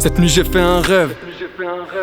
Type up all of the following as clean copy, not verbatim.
Cette nuit j'ai fait un rêve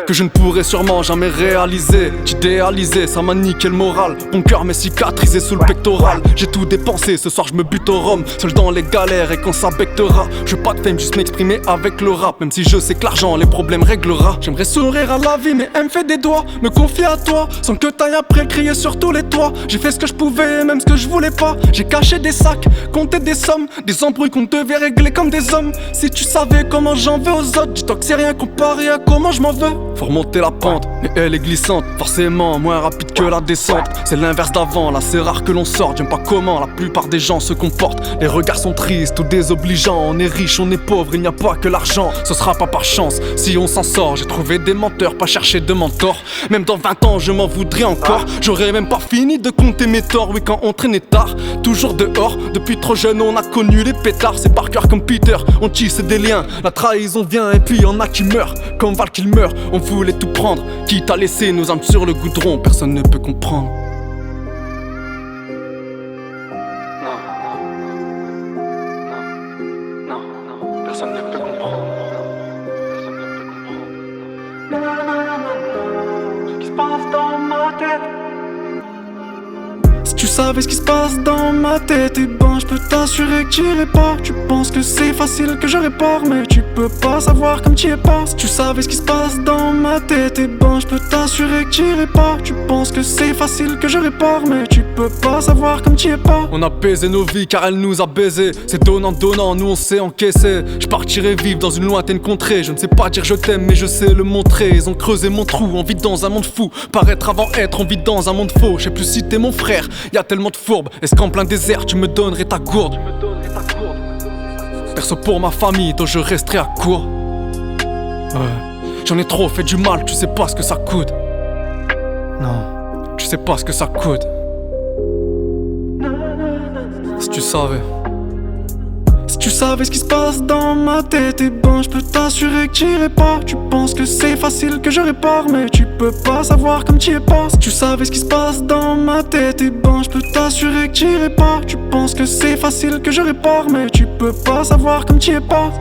que je ne pourrais sûrement jamais réaliser. J'idéalisais, ça m'a niqué le moral. Mon cœur m'est cicatrisé sous le pectoral. J'ai tout dépensé, ce soir je me bute au rhum. Seul dans les galères et quand ça bectera. Je veux pas de fame, juste m'exprimer avec le rap. Même si je sais que l'argent les problèmes réglera. J'aimerais sourire à la vie mais elle me fait des doigts. Me confier à toi, sans que t'ailles après crier sur tous les toits. J'ai fait ce que je pouvais, même ce que je voulais pas. J'ai caché des sacs, compté des sommes. Des embrouilles qu'on devait régler comme des hommes. Si tu savais comment j'en veux aux autres, dis-toi que c'est rien comparé à comment je m'en veux. Faut remonter la pente, mais elle est glissante. Forcément moins rapide que la descente. C'est l'inverse d'avant, là c'est rare que l'on sorte. J'aime pas comment la plupart des gens se comportent. Les regards sont tristes ou désobligeants. On est riche, on est pauvre, il n'y a pas que l'argent. Ce sera pas par chance si on s'en sort. J'ai trouvé des menteurs, pas cherché de mentor. Même dans 20 ans je m'en voudrais encore. J'aurais même pas fini de compter mes torts. Oui quand on traînait tard, toujours dehors. Depuis trop jeune on a connu les pétards. C'est par cœur comme Peter, on tisse des liens. La trahison vient et puis y'en a qui meurent. Comme Val qu'il meurt, on voulait tout prendre. Quitte à laisser nos âmes sur le goudron. Personne ne peut comprendre. Non, personne ne peut comprendre. Personne ne peut comprendre. Ce qui se passe dans ma tête. Si tu savais ce qui se passe dans ma tête, eh ben je peux t'assurer que t'irais pas. Tu penses que c'est facile que je répare, mais tu peux pas savoir comme t'y es pas. Si tu savais ce qui se passe dans ma tête, eh ben je peux t'assurer que t'irais pas. Tu penses que c'est facile que je répare, mais tu peux pas savoir comme t'y es pas. On a baisé nos vies car elle nous a baisés. C'est donnant, nous on sait encaisser. Je partirai vivre dans une lointaine contrée. Je ne sais pas dire je t'aime mais je sais le montrer. Ils ont creusé mon trou, on vit dans un monde fou. Paraître avant être, on vit dans un monde faux. Je sais plus si t'es mon frère, y'a tellement de fourbes. Est-ce qu'en plein désert tu me donnerais ta gourde? Perso pour ma famille dont je resterai à court. Ouais, j'en ai trop fait du mal, tu sais pas ce que ça coûte. Non, tu sais pas ce que ça coûte. Si tu savais. Si tu savais ce qui se passe dans ma tête, eh ben je peux t'assurer que t'irais pas. Tu penses que c'est facile que je répare, mais tu peux pas savoir comme t'y es pas. Si tu savais ce qui se passe dans ma tête, eh ben je peux t'assurer que t'irais pas. Tu penses que c'est facile que je répare, mais tu peux pas savoir comme t'y es pas.